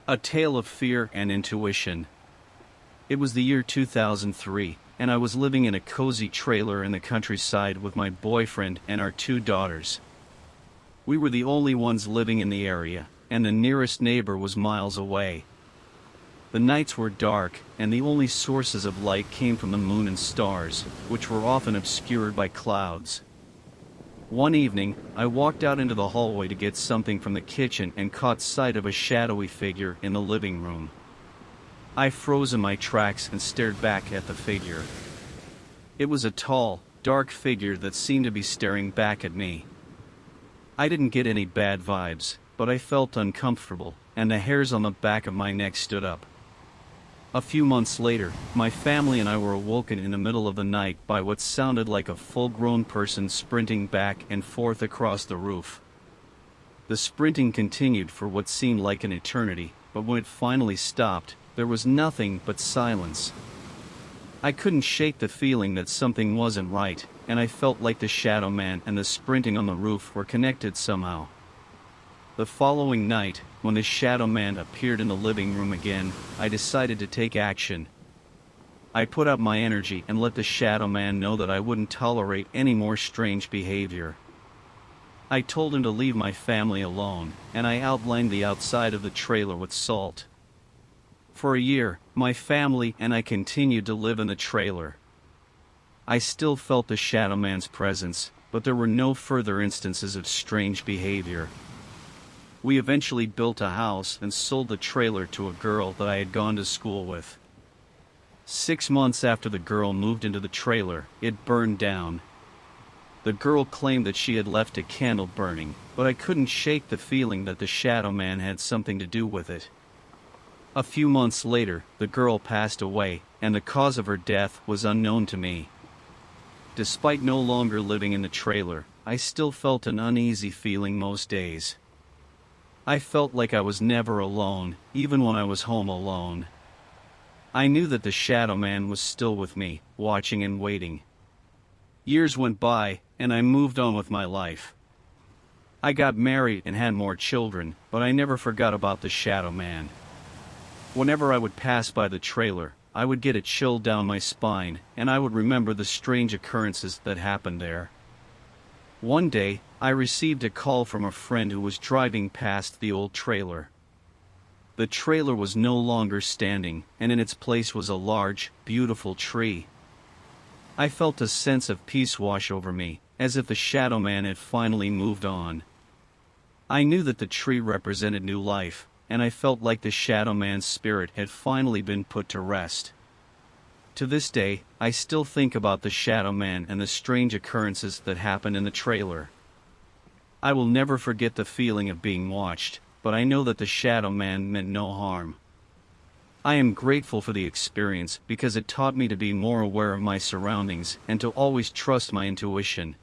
A tale of fear and intuition. It was the year 2003, and I was living in a cozy trailer in the countryside with my boyfriend and our two daughters. We were the only ones living in the area, and the nearest neighbor was miles away. The nights were dark, and the only sources of light came from the moon and stars, which were often obscured by clouds. One evening, I walked out into the hallway to get something from the kitchen and caught sight of a shadowy figure in the living room. I froze in my tracks and stared back at the figure. It was a tall, dark figure that seemed to be staring back at me. I didn't get any bad vibes, but I felt uncomfortable, and the hairs on the back of my neck stood up. A few months later, my family and I were awoken in the middle of the night by what sounded like a full-grown person sprinting back and forth across the roof. The sprinting continued for what seemed like an eternity, but when it finally stopped, there was nothing but silence. I couldn't shake the feeling that something wasn't right, and I felt like the shadow man and the sprinting on the roof were connected somehow. The following night, when the shadow man appeared in the living room again, I decided to take action. I put out my energy and let the shadow man know that I wouldn't tolerate any more strange behavior. I told him to leave my family alone, and I outlined the outside of the trailer with salt. For a year, my family and I continued to live in the trailer. I still felt the shadow man's presence, but there were no further instances of strange behavior. We eventually built a house and sold the trailer to a girl that I had gone to school with. 6 months after the girl moved into the trailer, it burned down. The girl claimed that she had left a candle burning, but I couldn't shake the feeling that the shadow man had something to do with it. A few months later, the girl passed away, and the cause of her death was unknown to me. Despite no longer living in the trailer, I still felt an uneasy feeling most days. I felt like I was never alone, even when I was home alone. I knew that the shadow man was still with me, watching and waiting. Years went by, and I moved on with my life. I got married and had more children, but I never forgot about the shadow man. Whenever I would pass by the trailer, I would get a chill down my spine, and I would remember the strange occurrences that happened there. One day, I received a call from a friend who was driving past the old trailer. The trailer was no longer standing, and in its place was a large, beautiful tree. I felt a sense of peace wash over me, as if the shadow man had finally moved on. I knew that the tree represented new life, and I felt like the shadow man's spirit had finally been put to rest. To this day, I still think about the shadow man and the strange occurrences that happened in the trailer. I will never forget the feeling of being watched, but I know that the shadow man meant no harm. I am grateful for the experience because it taught me to be more aware of my surroundings and to always trust my intuition,